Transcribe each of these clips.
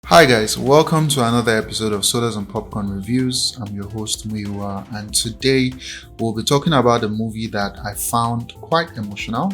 Hi guys, welcome to another episode of Sodas and Popcorn Reviews. I'm your host Muyiwa, and today we'll be talking about a movie that I found quite emotional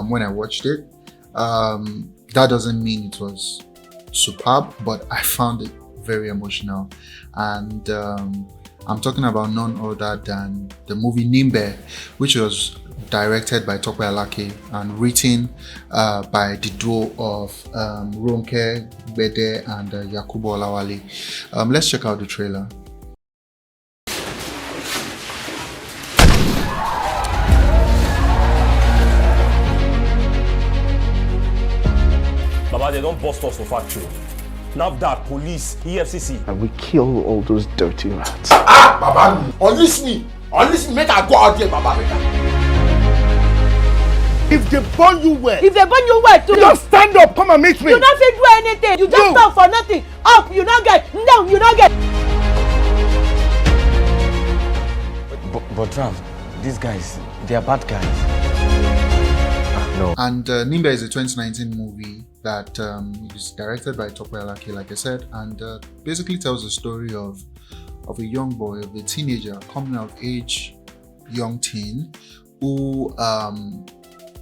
when I watched it. That doesn't mean it was superb, but I found it very emotional. And I'm talking about none other than the movie Nimbe, which was directed by Tope Alake and written by the duo of Ronke Bede and Yakubu Olawale. Let's check out the trailer. Baba, they don't bust us for factory. NAFDAC, police, EFCC. And we kill all those dirty rats. Baba, unleash me, make I go out there, Baba. If they burn you well, too, just stand up, come and meet me. You not fit do anything. You just talk for nothing. Up, you not get. Down, you not get. But Trav, these guys, they are bad guys. No. And Nimbe is a 2019 movie that is directed by Tope Alake, like I said, and basically tells the story of a young boy, of a teenager, coming of age, young teen, who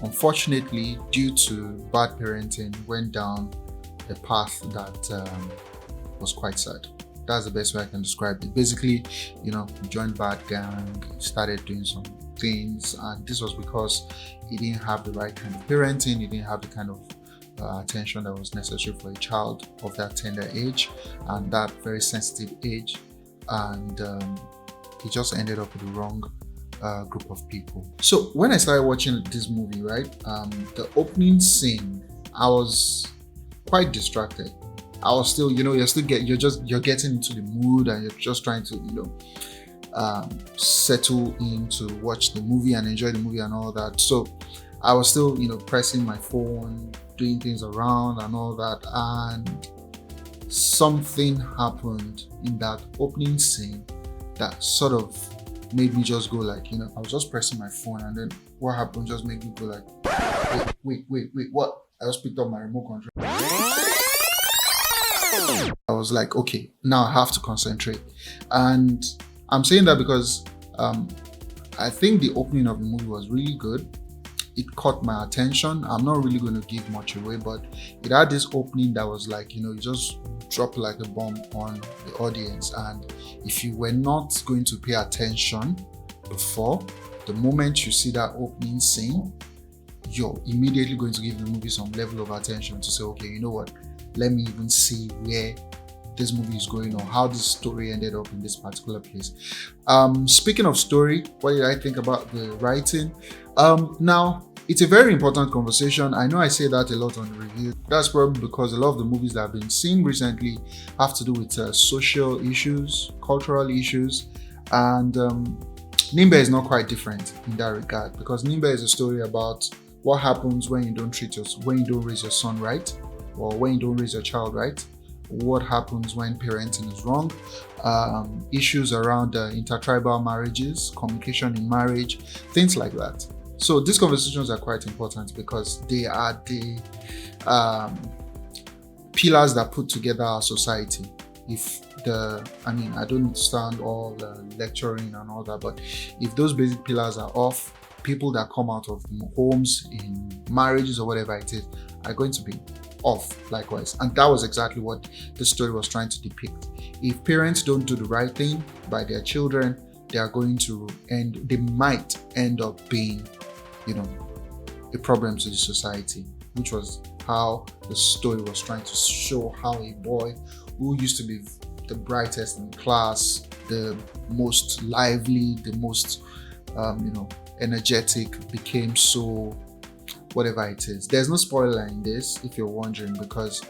unfortunately, due to bad parenting, went down a path that was quite sad. That's the best way I can describe it. Basically, he joined bad gang, started doing some things, and this was because he didn't have the right kind of parenting, he didn't have the kind of attention that was necessary for a child of that tender age and that very sensitive age, and he just ended up with the wrong group of people. So when I started watching this movie, right, the opening scene, I was quite distracted. I was still, you're getting into the mood and you're just trying to, settle in to watch the movie and enjoy the movie and all that. So I was still, pressing my phone, doing things around and all that, and something happened in that opening scene that sort of made me just go like, I was just pressing my phone, and then what happened just made me go like, wait, what? I just picked up my remote control. I was like, okay, now I have to concentrate. And I'm saying that because I think the opening of the movie was really good. It caught my attention. I'm not really going to give much away, but it had this opening that was like, you just drop like a bomb on the audience. And if you were not going to pay attention before, the moment you see that opening scene, you're immediately going to give the movie some level of attention to say, okay, you know what? Let me even see where this movie is going or how this story ended up in this particular place. Speaking of story, what did I think about the writing? Now, it's a very important conversation. I know I say that a lot on the review. That's probably because a lot of the movies that I've been seeing recently have to do with social issues, cultural issues, and Nimbe is not quite different in that regard, because Nimbe is a story about what happens when you don't raise your son right, or when you don't raise your child right. What happens when parenting is wrong, issues around intertribal marriages, communication in marriage, things like that. So these conversations are quite important because they are the pillars that put together our society. I don't understand all the lecturing and all that, but if those basic pillars are off, people that come out of homes in marriages or whatever it is are going to be off likewise. And that was exactly what the story was trying to depict. If parents don't do the right thing by their children, they might end up being, a problem to the society, which was how the story was trying to show how a boy who used to be the brightest in class, the most lively, the most, energetic, became so whatever it is. There's no spoiler in this, if you're wondering, because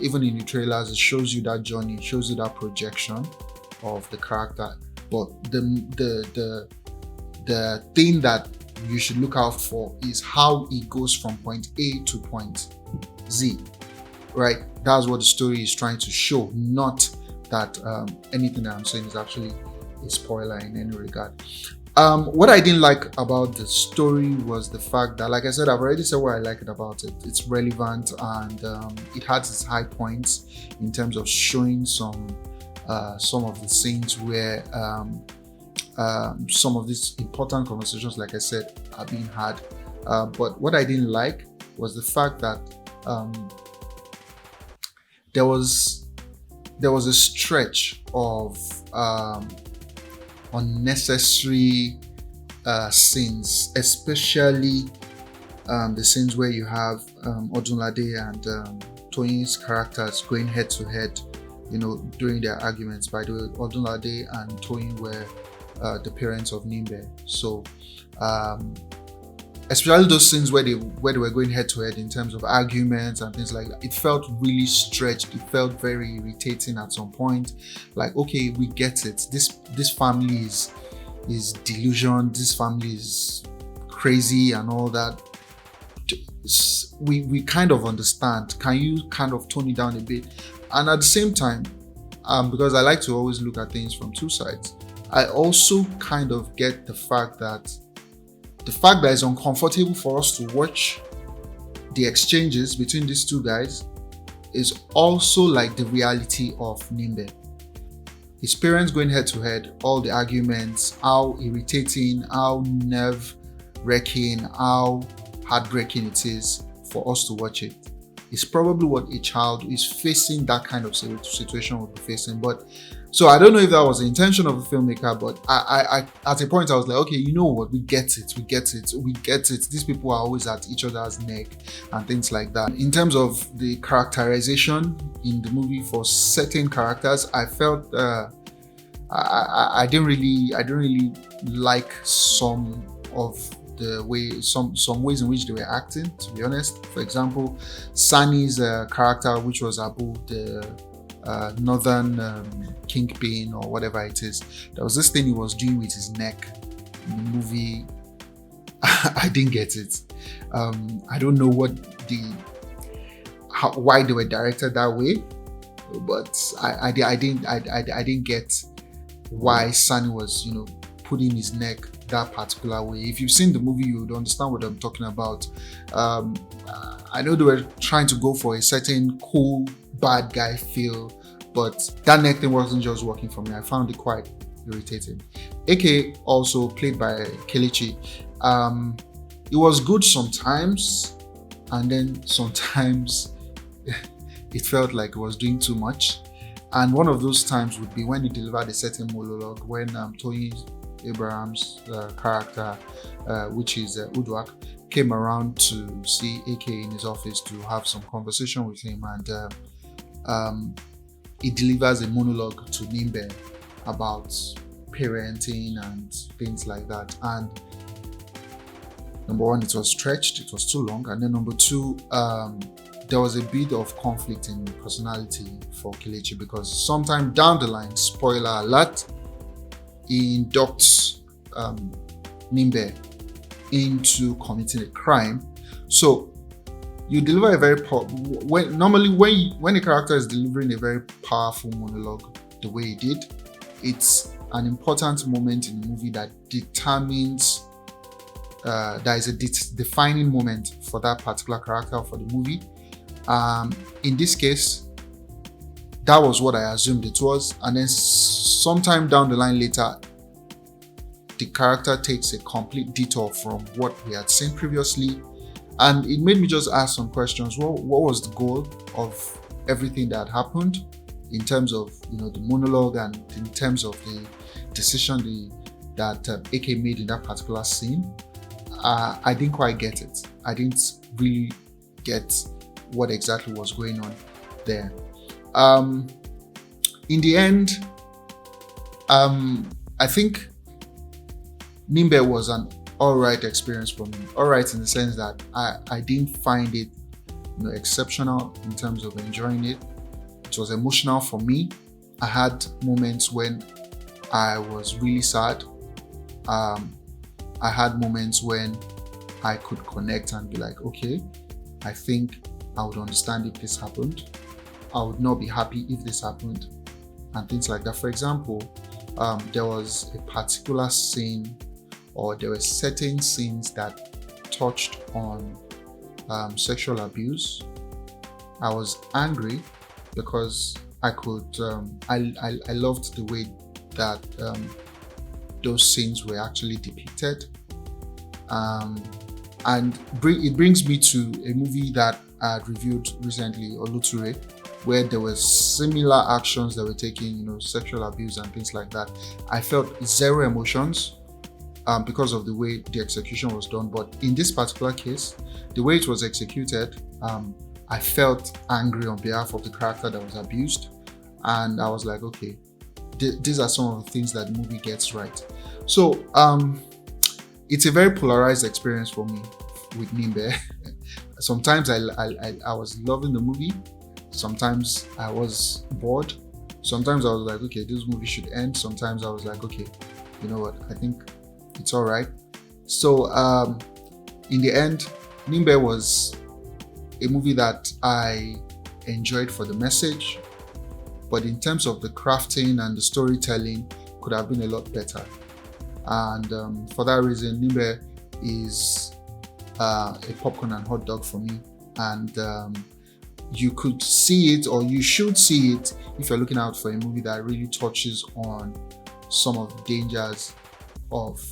even in the trailers, it shows you that journey, it shows you that projection of the character. But the thing that you should look out for is how it goes from point A to point Z, right? That's what the story is trying to show, not that anything that I'm saying is actually a spoiler in any regard. What I didn't like about the story was the fact that, like I said, I've already said what I liked about it. It's relevant, and it has its high points in terms of showing some of the scenes where some of these important conversations, like I said, are being had. But what I didn't like was the fact that there was a stretch of unnecessary scenes, especially the scenes where you have Odunlade and Toyin's characters going head to head, during their arguments. By the way, Odunlade and Toyin were the parents of Nimbe. So especially those scenes where they were going head to head in terms of arguments and things like that, it felt really stretched. It felt very irritating at some point. Like, okay, we get it. This family is delusion. This family is crazy and all that. We kind of understand. Can you kind of tone it down a bit? And at the same time, because I like to always look at things from two sides, I also kind of get the fact that it's uncomfortable for us to watch the exchanges between these two guys is also like the reality of Nimbe. His parents going head to head, all the arguments, how irritating, how nerve-wracking, how heartbreaking it is for us to watch it. It's probably what a child who is facing that kind of situation would be facing. But so I don't know if that was the intention of the filmmaker, but I at a point I was like, okay, you know what, we get it. These people are always at each other's neck and things like that. In terms of the characterization in the movie for certain characters, I felt I didn't really like some of the way some ways in which they were acting, to be honest. For example, Sani's character, which was Abu, the northern kingpin or whatever it is, there was this thing he was doing with his neck in the movie. I didn't get it. I don't know why they were directed that way, but I didn't get why Sani was putting his neck that particular way. If you've seen the movie, you would understand what I'm talking about. I know they were trying to go for a certain cool bad guy feel, but that neck thing wasn't just working for me. I found it quite irritating. AK, also played by Kelechi, it was good sometimes, and then sometimes it felt like it was doing too much. And one of those times would be when he delivered a certain monologue, when Toyin Abraham's character, which is Udwak, came around to see AK in his office to have some conversation with him, and he delivers a monologue to Nimbe about parenting and things like that. And number one, it was stretched, it was too long, and then number two, there was a bit of conflict in personality for Kelechi, because sometime down the line, spoiler alert, he inducts Nimbe into committing a crime. So you deliver a very when a character is delivering a very powerful monologue the way he did, it's an important moment in the movie that determines that is a defining moment for that particular character for the movie. In this case, that was what I assumed it was, and then sometime down the line later, the character takes a complete detour from what we had seen previously, and it made me just ask some questions. What was the goal of everything that happened in terms of the monologue, and in terms of the decision that AK made in that particular scene? I didn't quite get it. I didn't really get what exactly was going on there. In the end, I think Nimbe was an alright experience for me. Alright in the sense that I didn't find it exceptional in terms of enjoying it. It was emotional for me. I had moments when I was really sad. I had moments when I could connect and be like, okay, I think I would understand if this happened. I would not be happy if this happened, and things like that. For example, there was a particular scene or there were certain scenes that touched on sexual abuse, I was angry because I loved the way that those scenes were actually depicted. And it brings me to a movie that I had reviewed recently, Oluture, where there were similar actions that were taken, sexual abuse and things like that. I felt zero emotions because of the way the execution was done. But in this particular case, the way it was executed, I felt angry on behalf of the character that was abused. And I was like, okay, these are some of the things that the movie gets right. So it's a very polarized experience for me with Nimbe. Sometimes I was loving the movie. Sometimes I was bored. Sometimes I was like, okay, this movie should end. Sometimes I was like, okay, you know what? I think it's all right. So in the end, Nimbe was a movie that I enjoyed for the message, but in terms of the crafting and the storytelling, could have been a lot better. And for that reason, Nimbe is a popcorn and hot dog for me. And you could see it, or you should see it, if you're looking out for a movie that really touches on some of the dangers of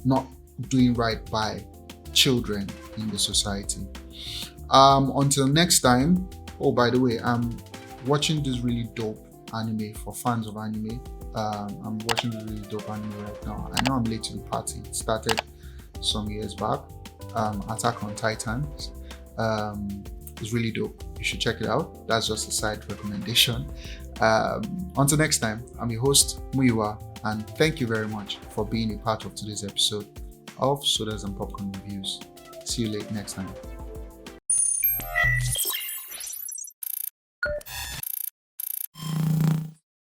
not doing right by children in the society. Until next time, oh, by the way, I'm watching this really dope anime for fans of anime. I'm watching this really dope anime right now. I know I'm late to the party. It started some years back. Attack on Titans. It's really dope. You should check it out. That's just a side recommendation. Until next time, I'm your host, Muyiwa, and thank you very much for being a part of today's episode of Sodas and Popcorn Reviews. See you next time.